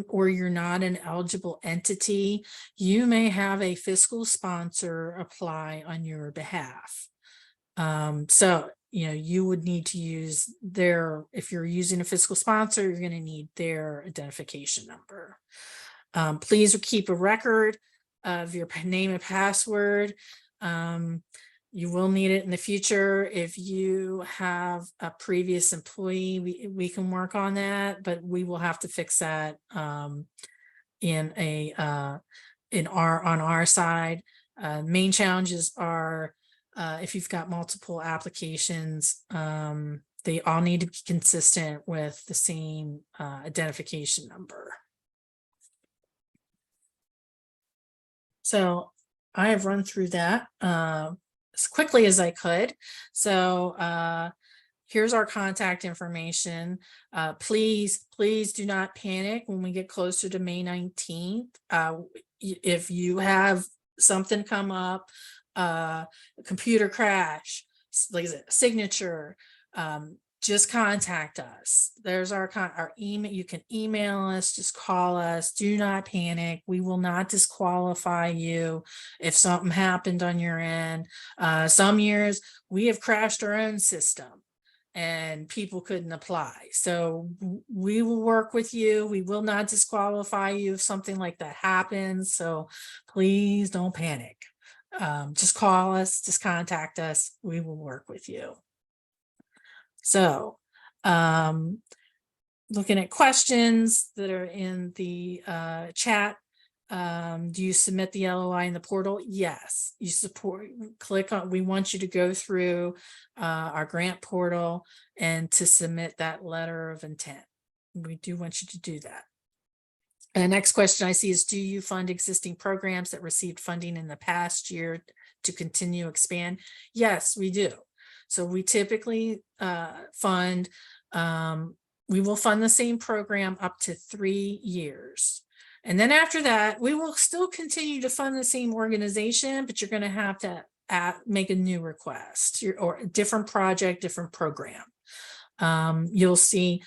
or you're not an eligible entity, you may have a fiscal sponsor apply on your behalf. So, you would need to use if you're using a fiscal sponsor, you're going to need their identification number. Please keep a record of your name and password. You will need it in the future. If you have a previous employee, we can work on that, but we will have to fix that on our side. Main challenges are if you've got multiple applications, they all need to be consistent with the same identification number. So I have run through that as quickly as I could. So here's our contact information. Please do not panic when we get closer to May 19th. If you have something come up, a computer crash, like a signature, just contact us. There's our email. You can email us, just call us. Do not panic. We will not disqualify you if something happened on your end. Some years we have crashed our own system and people couldn't apply. So we will work with you. We will not disqualify you if something like that happens. So please don't panic. Just call us, just contact us. We will work with you. So looking at questions that are in the chat, do you submit the LOI in the portal? Yes, you click on, we want you to go through our grant portal and to submit that letter of intent. We do want you to do that. And next question I see is, do you fund existing programs that received funding in the past year to continue expand? Yes, we do. So we typically fund, we will fund the same program up to 3 years. And then after that, we will still continue to fund the same organization, but you're going to have to make a new request or a different project, different program. You'll see,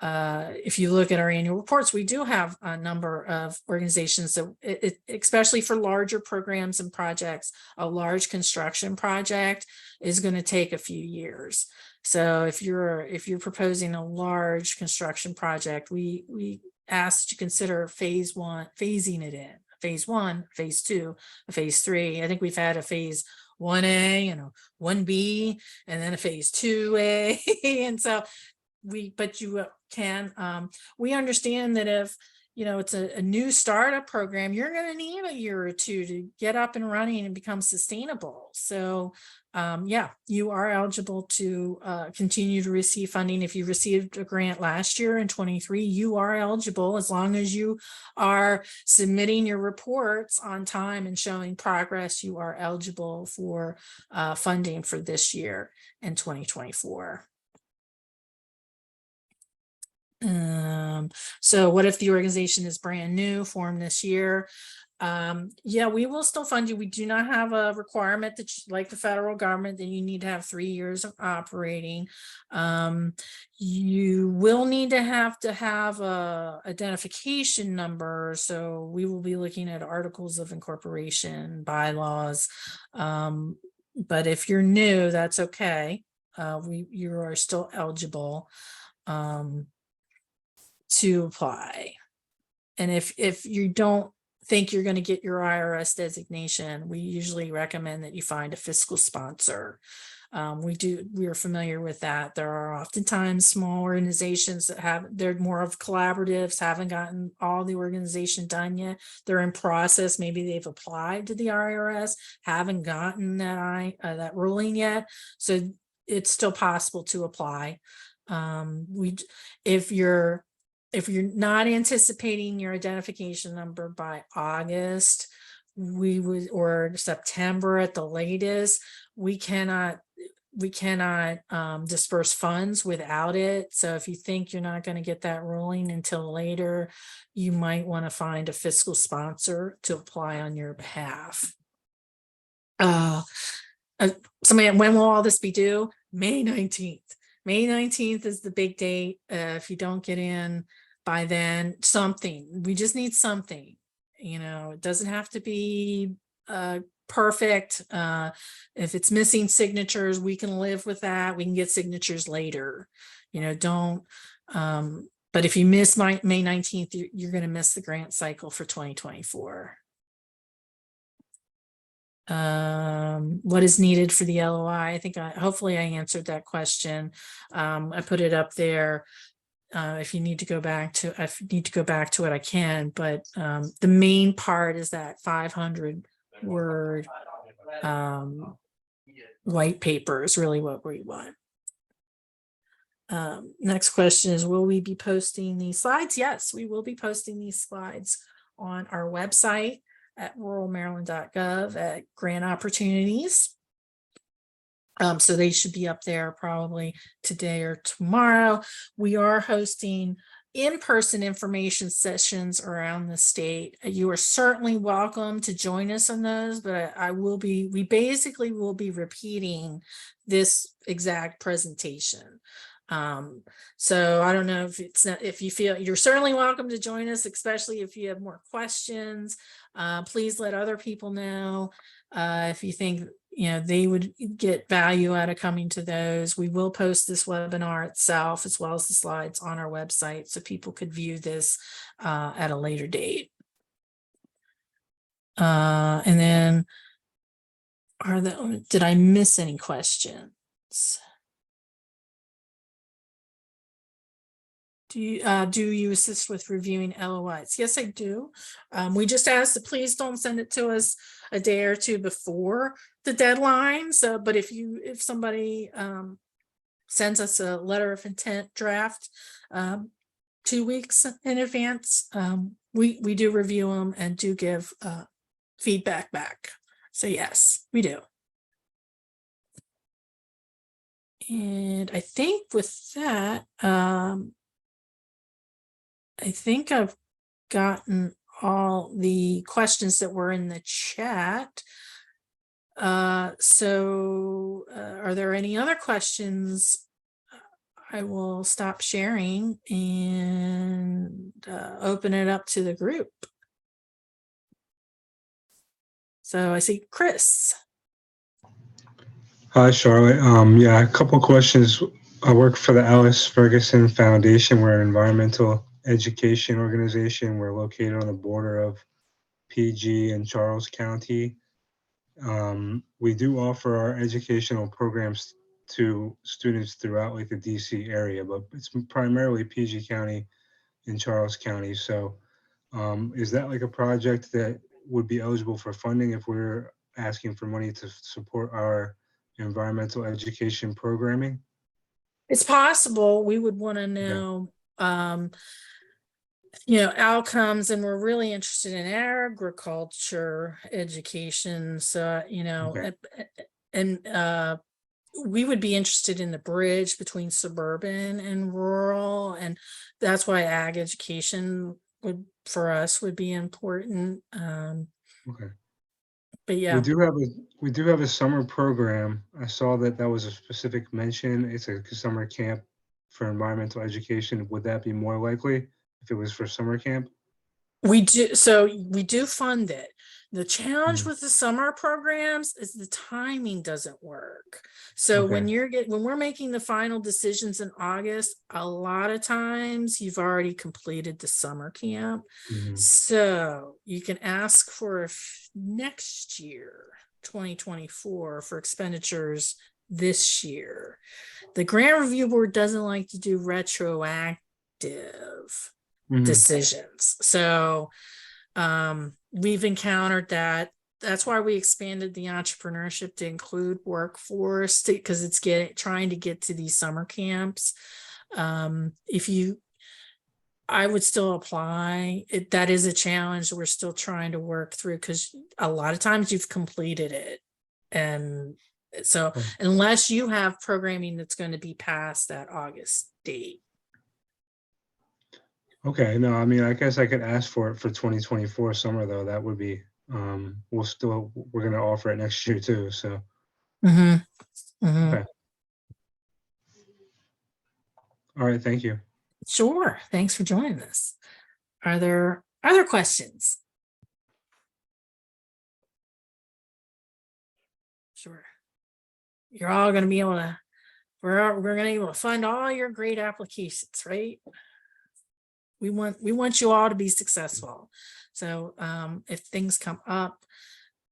if you look at our annual reports, we do have a number of organizations that, especially for larger programs and projects, a large construction project is going to take a few years. So if you're proposing a large construction project, we ask that you consider phase one, phasing it in, phase 1, phase 2, phase 3. I think we've had a phase 1A and a 1B and then a phase 2A. And so we understand that if it's a new startup program, you're going to need a year or two to get up and running and become sustainable. So yeah, you are eligible to continue to receive funding. If you received a grant last year in 23, you are eligible as long as you are submitting your reports on time and showing progress. You are eligible for funding for this year in 2024. So what if the organization is brand new, formed this year? Yeah, we will still fund you. We do not have a requirement that like the federal government that you need to have 3 years of operating. You will need to have a identification number. So we will be looking at articles of incorporation, bylaws. But if you're new, that's okay. You are still eligible to apply. And if you don't think you're going to get your IRS designation, we usually recommend that you find a fiscal sponsor. We are familiar with that. There are oftentimes small organizations that they're more of collaboratives, haven't gotten all the organization done yet. They're in process. Maybe they've applied to the IRS, haven't gotten that ruling yet. So it's still possible to apply. If you're not anticipating your identification number by August, or September at the latest, we cannot we cannot disperse funds without it. So if you think you're not going to get that ruling until later, you might want to find a fiscal sponsor to apply on your behalf. Somebody, when will all this be due? May 19th. May 19th is the big date. If you don't get in by then, we just need something. You know, it doesn't have to be perfect. If it's missing signatures, we can live with that. We can get signatures later. You know, don't. But if you miss May 19th, you're going to miss the grant cycle for 2024. What is needed for the LOI? I think hopefully I answered that question. I put it up there. If you need to go back to, it, I can, but the main part is that 500 word white paper is really what we want. Next question is, will we be posting these slides? Yes, we will be posting these slides on our website at ruralmaryland.gov at grant opportunities. So they should be up there probably today or tomorrow. We are hosting in-person information sessions around the state. You are certainly welcome to join us on those, but we basically will be repeating this exact presentation. So I don't know if you feel, you're certainly welcome to join us, especially if you have more questions. Please let other people know if you think, you know, they would get value out of coming to those. We will post this webinar itself as well as the slides on our website so people could view this at a later date. And then did I miss any questions? Do you assist with reviewing LOIs? Yes, I do. We just asked that please don't send it to us a day or two before the deadline. So, but if somebody sends us a letter of intent draft 2 weeks in advance, we do review them and do give feedback back. So yes, we do. And I think with that, I think I've gotten all the questions that were in the chat. So are there any other questions? I will stop sharing and open it up to the group. So I see Chris. Hi, Charlotte. Yeah, a couple questions. I work for the Alice Ferguson Foundation. We're an environmental education organization. We're located on the border of PG and Charles County. We do offer our educational programs to students throughout like the DC area, but it's primarily PG County and Charles County. So is that like a project that would be eligible for funding if we're asking for money to support our environmental education programming? It's possible. We would want to know, you know, outcomes, and we're really interested in agriculture education. So, you know, and we would be interested in the bridge between suburban and rural, and that's why ag education for us would be important. Okay. But yeah, we do have a summer program. I saw that was a specific mention. It's a summer camp for environmental education. Would that be more likely if it was for summer camp? we do. So we do fund it. The challenge with the summer programs is the timing doesn't work. So when we're making the final decisions in August, a lot of times you've already completed the summer camp. So you can ask for next year, 2024, for expenditures this year. The grant review board doesn't like to do retroactive decisions. So we've encountered that. That's why we expanded the entrepreneurship to include workforce, because it's trying to get to these summer camps. I would still apply. That is a challenge we're still trying to work through, because a lot of times you've completed it and So Okay. unless you have programming that's going to be past that August date. Okay, no, I mean, I guess I could ask for it for 2024 summer though. That would be, we're gonna offer it next year too, so. Mm-hmm. Mm-hmm. Okay. All right, thank you. Sure. Thanks for joining us. Are there other questions? Sure. You're all going to be able to, we're going to be able to fund all your great applications, right? We want you all to be successful. So if things come up,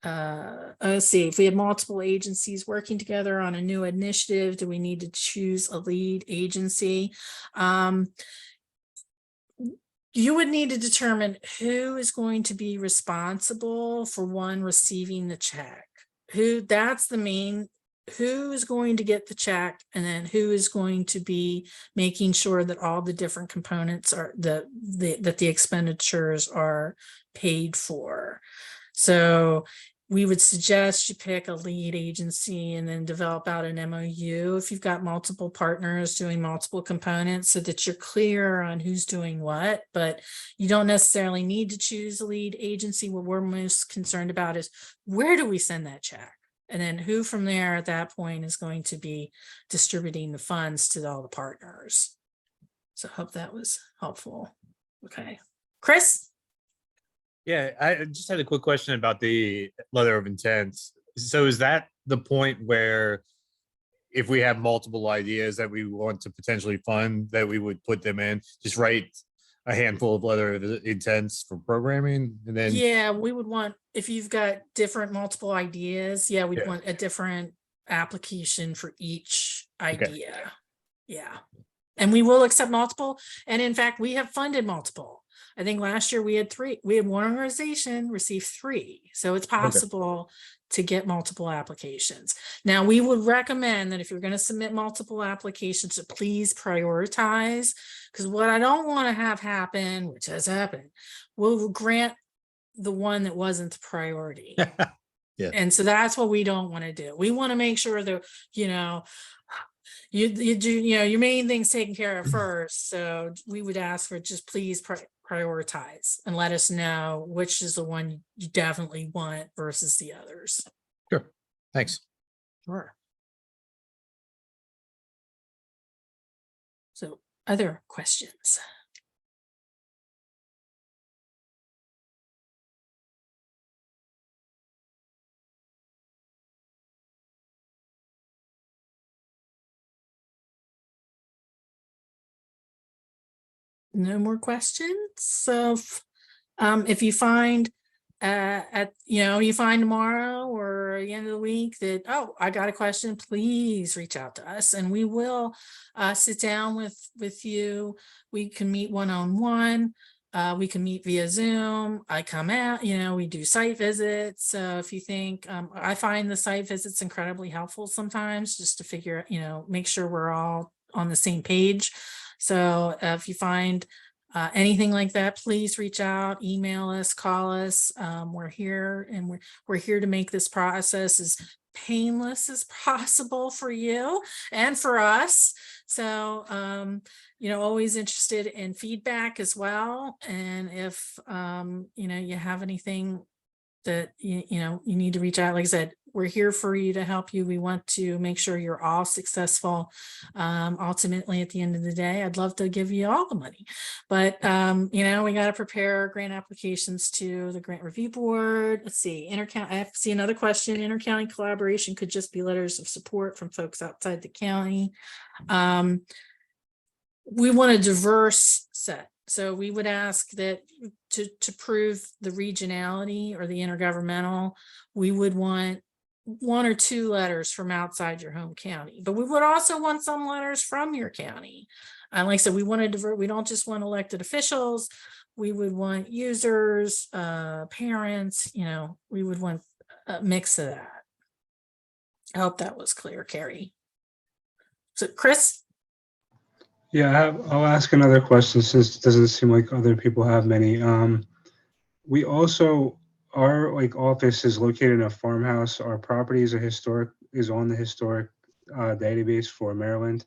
let's see, if we have multiple agencies working together on a new initiative, do we need to choose a lead agency? You would need to determine who is going to be responsible for one receiving the check. That's the main, who is going to get the check, and then who is going to be making sure that all the different components are that the expenditures are paid for. So we would suggest you pick a lead agency and then develop out an MOU if you've got multiple partners doing multiple components, so that you're clear on who's doing what. But you don't necessarily need to choose a lead agency. What we're most concerned about is, where do we send that check? And then who from there at that point is going to be distributing the funds to all the partners. So I hope that was helpful. Okay. Chris? Yeah, I just had a quick question about the letter of intent. So is that the point where if we have multiple ideas that we want to potentially fund, that we would put them in, just write a handful of letter of intents for programming, and then Yeah, we would want, if you've got different multiple ideas, yeah, we'd Yeah. want a different application for each idea. Yeah. And we will accept multiple. And in fact, we have funded multiple. I think last year we had 3. We had one organization receive 3. So it's possible to get multiple applications. Now, we would recommend that if you're going to submit multiple applications, to please prioritize, because what I don't want to have happen, which has happened, we'll grant the one that wasn't the priority. Yeah. And so that's what we don't want to do. We want to make sure that, you do, your main thing's taken care of first. So we would ask for just please prioritize and let us know which is the one you definitely want versus the others. Sure. Thanks. Sure. So other questions? No more questions. So if you find you find tomorrow or the end of the week that, oh, I got a question, please reach out to us and we will sit down with you. We can meet one-on-one. We can meet via Zoom. I come out, we do site visits. So if you think, I find the site visits incredibly helpful sometimes, just to figure, make sure we're all on the same page. So if you find anything like that, please reach out, email us, call us. We're here, and we're here to make this process as painless as possible for you and for us. So, always interested in feedback as well. And if, you have anything that, you need to reach out, like I said, we're here for you to help you. We want to make sure you're all successful. Ultimately, at the end of the day, I'd love to give you all the money, but we got to prepare grant applications to the grant review board. Let's see, I see another question. Intercounty collaboration could just be letters of support from folks outside the county. We want a diverse set. So we would ask that to prove the regionality or the intergovernmental, we would want 1 or 2 letters from outside your home county, but we would also want some letters from your county. Like I said, we want to divert. We don't just want elected officials. We would want users, parents, we would want a mix of that. I hope that was clear, Carrie. So Chris? Yeah, I'll ask another question since it doesn't seem like other people have many. We also, our office is located in a farmhouse. Our property is a historic is on the historic database for Maryland.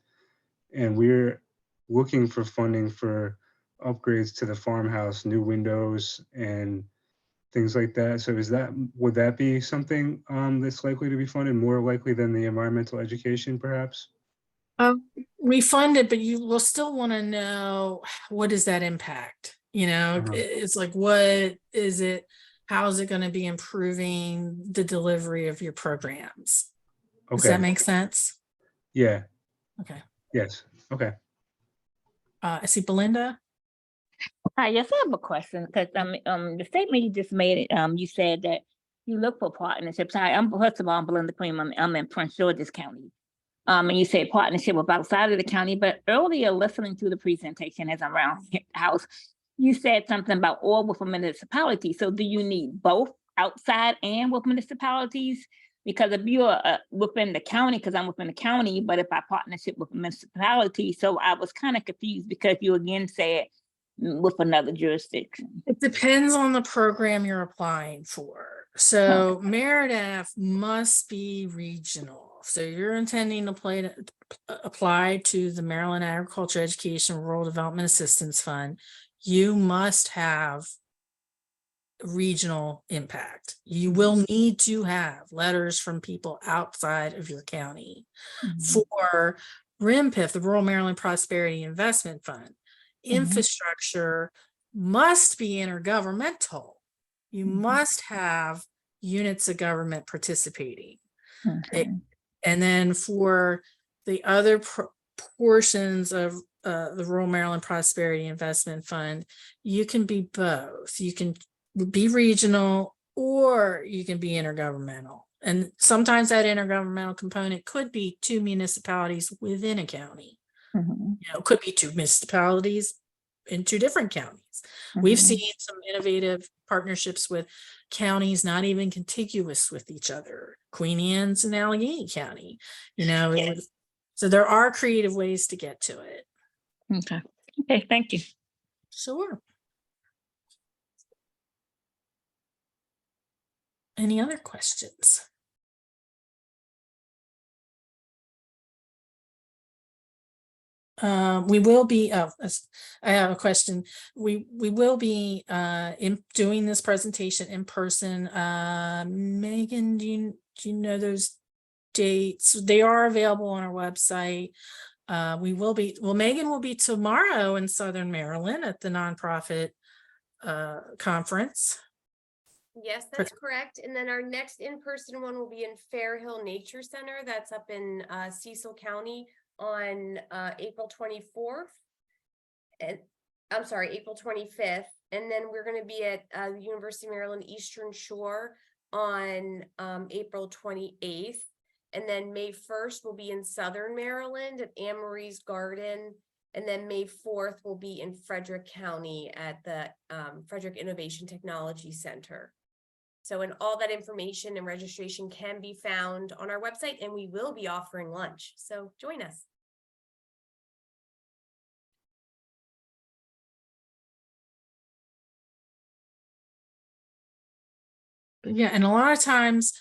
And we're looking for funding for upgrades to the farmhouse, new windows and things like that. So would that be something that's likely to be funded, more likely than the environmental education perhaps? We fund it, but you will still want to know, what does that impact? It's like, what is it? How is it going to be improving the delivery of your programs? Does that Okay, make sense? yeah, Okay. yes, okay. I see Belinda. Hi, yes, I have a question because the statement you just made, you said that you look for partnerships. Hi, first of all, I'm Belinda Cream. I'm in Prince George's County. And you said partnership with outside of the county, but earlier listening to the presentation as I'm around the house, you said something about all with a municipality. So do you need both outside and with municipalities? Because if you're within the county, because I'm within the county, but if I partnership with a municipality, so I was kind of confused because you again said with another jurisdiction. It depends on the program you're applying for. So MAERDAF must be regional. So you're intending to apply to the Maryland Agriculture Education Rural Development Assistance Fund. You must have regional impact. You will need to have letters from people outside of your county. For RMPIF, the Rural Maryland Prosperity Investment Fund, infrastructure must be intergovernmental. You must have units of government participating. And then for the other portions of the Rural Maryland Prosperity Investment Fund, you can be both. You can be regional or you can be intergovernmental. And sometimes that intergovernmental component could be 2 municipalities within a county. Could be 2 municipalities in 2 different counties. We've seen some innovative partnerships with counties not even contiguous with each other, Queen Anne's and Allegheny County. So there are creative ways to get to it. Okay, thank you. Sure. Any other questions? We will be, I have a question. We will be doing this presentation in person. Megan, do you know those dates? They are available on our website. Megan will be tomorrow in Southern Maryland at the nonprofit conference. Yes, that's correct. And then our next in-person one will be in Fair Hill Nature Center. That's up in Cecil County on April 24th. And I'm sorry, April 25th. And then we're going to be at University of Maryland Eastern Shore on April 28th. And then May 1st will be in Southern Maryland at Anne Marie's Garden. And then May 4th will be in Frederick County at the Frederick Innovation Technology Center. So, and all that information and registration can be found on our website, and we will be offering lunch. So join us. Yeah, and a lot of times,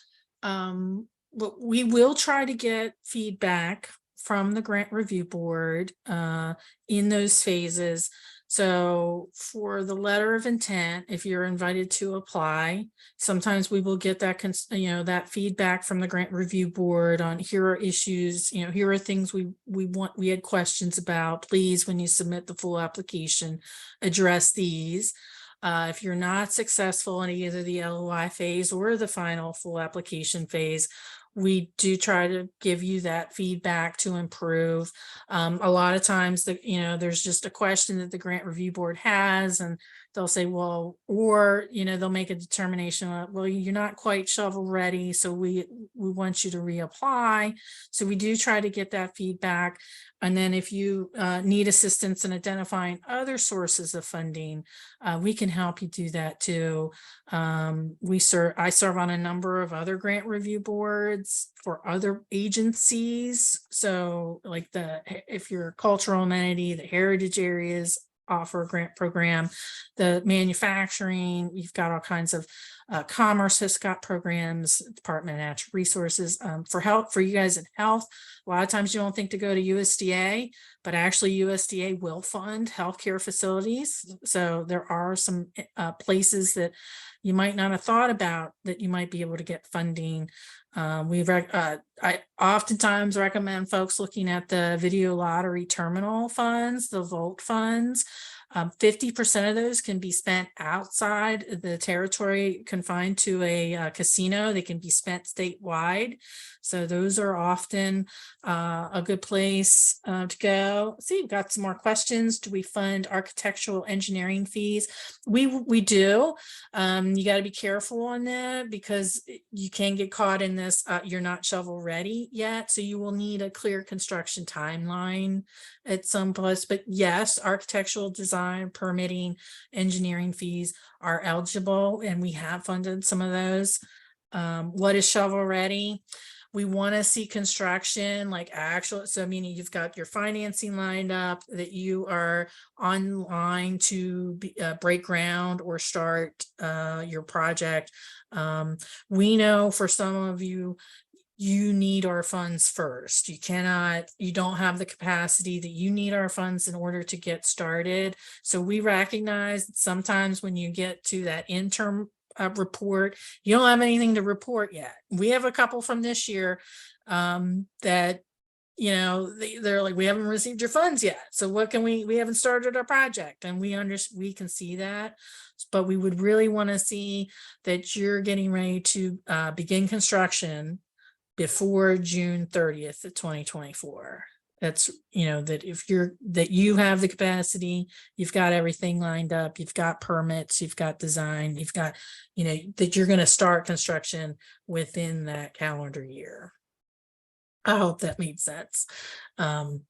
we will try to get feedback from the grant review board in those phases. So for the letter of intent, if you're invited to apply, sometimes we will get that, that feedback from the grant review board on, here are issues, here are things we had questions about. Please, when you submit the full application, address these. If you're not successful in either the LOI phase or the final full application phase, we do try to give you that feedback to improve. A lot of times there's just a question that the grant review board has, and they'll say, well, or, they'll make a determination, well, you're not quite shovel ready, so we want you to reapply. So we do try to get that feedback. And then if you need assistance in identifying other sources of funding, we can help you do that too. I serve on a number of other grant review boards for other agencies. So like if you're a cultural amenity, the heritage areas offer a grant program. The manufacturing, you've got all kinds of commerce has got programs, Department of Natural Resources, for health, for you guys in health. A lot of times you don't think to go to USDA, but actually USDA will fund healthcare facilities. So there are some places that you might not have thought about that you might be able to get funding. I oftentimes recommend folks looking at the video lottery terminal funds, the Volt funds. 50% of those can be spent outside the territory confined to a casino. They can be spent statewide. So those are often a good place to go. See, we've got some more questions. Do we fund architectural engineering fees? We do. You got to be careful on that because you can get caught in this. You're not shovel ready yet. So you will need a clear construction timeline at some place. But yes, architectural design, permitting, engineering fees are eligible, and we have funded some of those. What is shovel ready? We want to see construction like actual. So meaning you've got your financing lined up, that you are online to break ground or start your project. We know for some of you, you need our funds first. You don't have the capacity that you need our funds in order to get started. So we recognize that sometimes when you get to that interim report, you don't have anything to report yet. We have a couple from this year that, you know, they're like, we haven't received your funds yet. So what can we haven't started our project, and we can see that, but we would really want to see that you're getting ready to begin construction before June 30th of 2024. That's, you know, that you have the capacity, you've got everything lined up, you've got permits, you've got design, you've got, you know, that you're going to start construction within that calendar year. I hope that made sense. That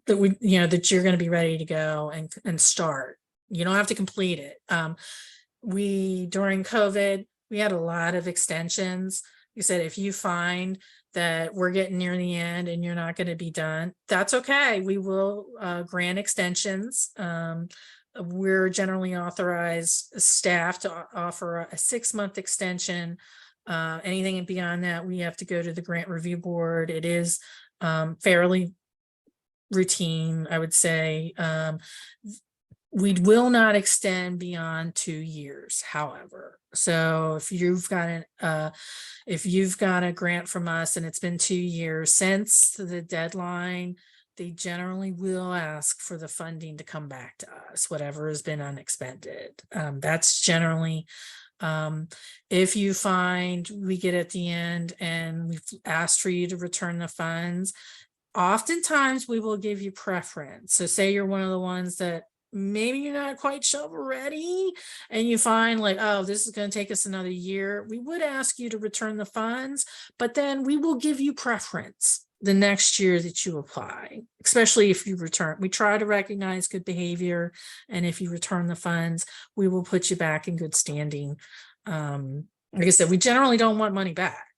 that you're going to be ready to go and start. You don't have to complete it. During COVID, we had a lot of extensions. You said, if you find that we're getting near the end and you're not going to be done, that's okay. We will grant extensions. We're generally authorized staff to offer a 6-month extension. Anything beyond that, we have to go to the grant review board. It is fairly routine, I would say. We will not extend beyond 2 years, however. So if you've got a grant from us and it's been 2 years since the deadline, they generally will ask for the funding to come back to us, whatever has been unexpended. That's generally, if you find we get at the end and we've asked for you to return the funds, oftentimes we will give you preference. So say you're one of the ones that maybe you're not quite shovel ready and you find like, oh, this is going to take us another year. We would ask you to return the funds, but then we will give you preference the next year that you apply, especially if you return. We try to recognize good behavior. And if you return the funds, we will put you back in good standing. Like I said, we generally don't want money back.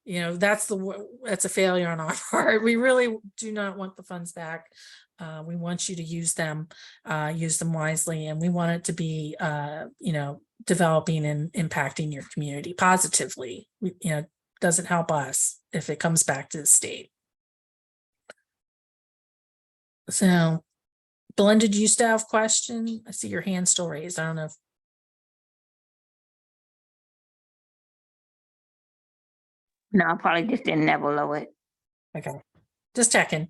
You know, that's a failure on our part. We really do not want the funds back. We want you to use them wisely, and we want it to be, developing and impacting your community positively. Doesn't help us if it comes back to the state. So, Belinda, do you still have a question? I see your hand still raised. I don't know if. No, I probably just didn't never lower it. Okay, just checking.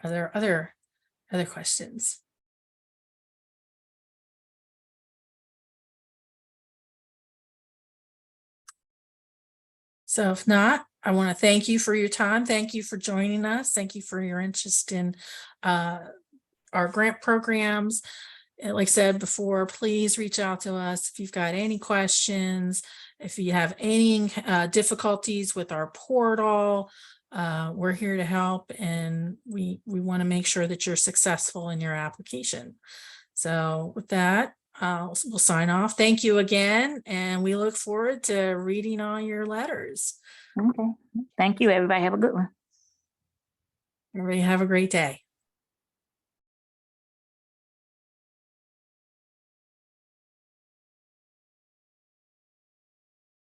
Are there other questions? So if not, I want to thank you for your time. Thank you for joining us. Thank you for your interest in our grant programs. And like I said before, please reach out to us if you've got any questions, if you have any difficulties with our portal. We're here to help, and we want to make sure that you're successful in your application. So with that, we'll sign off. Thank you again, and we look forward to reading all your letters. Okay. Thank you, everybody. Have a good one. Everybody have a great day.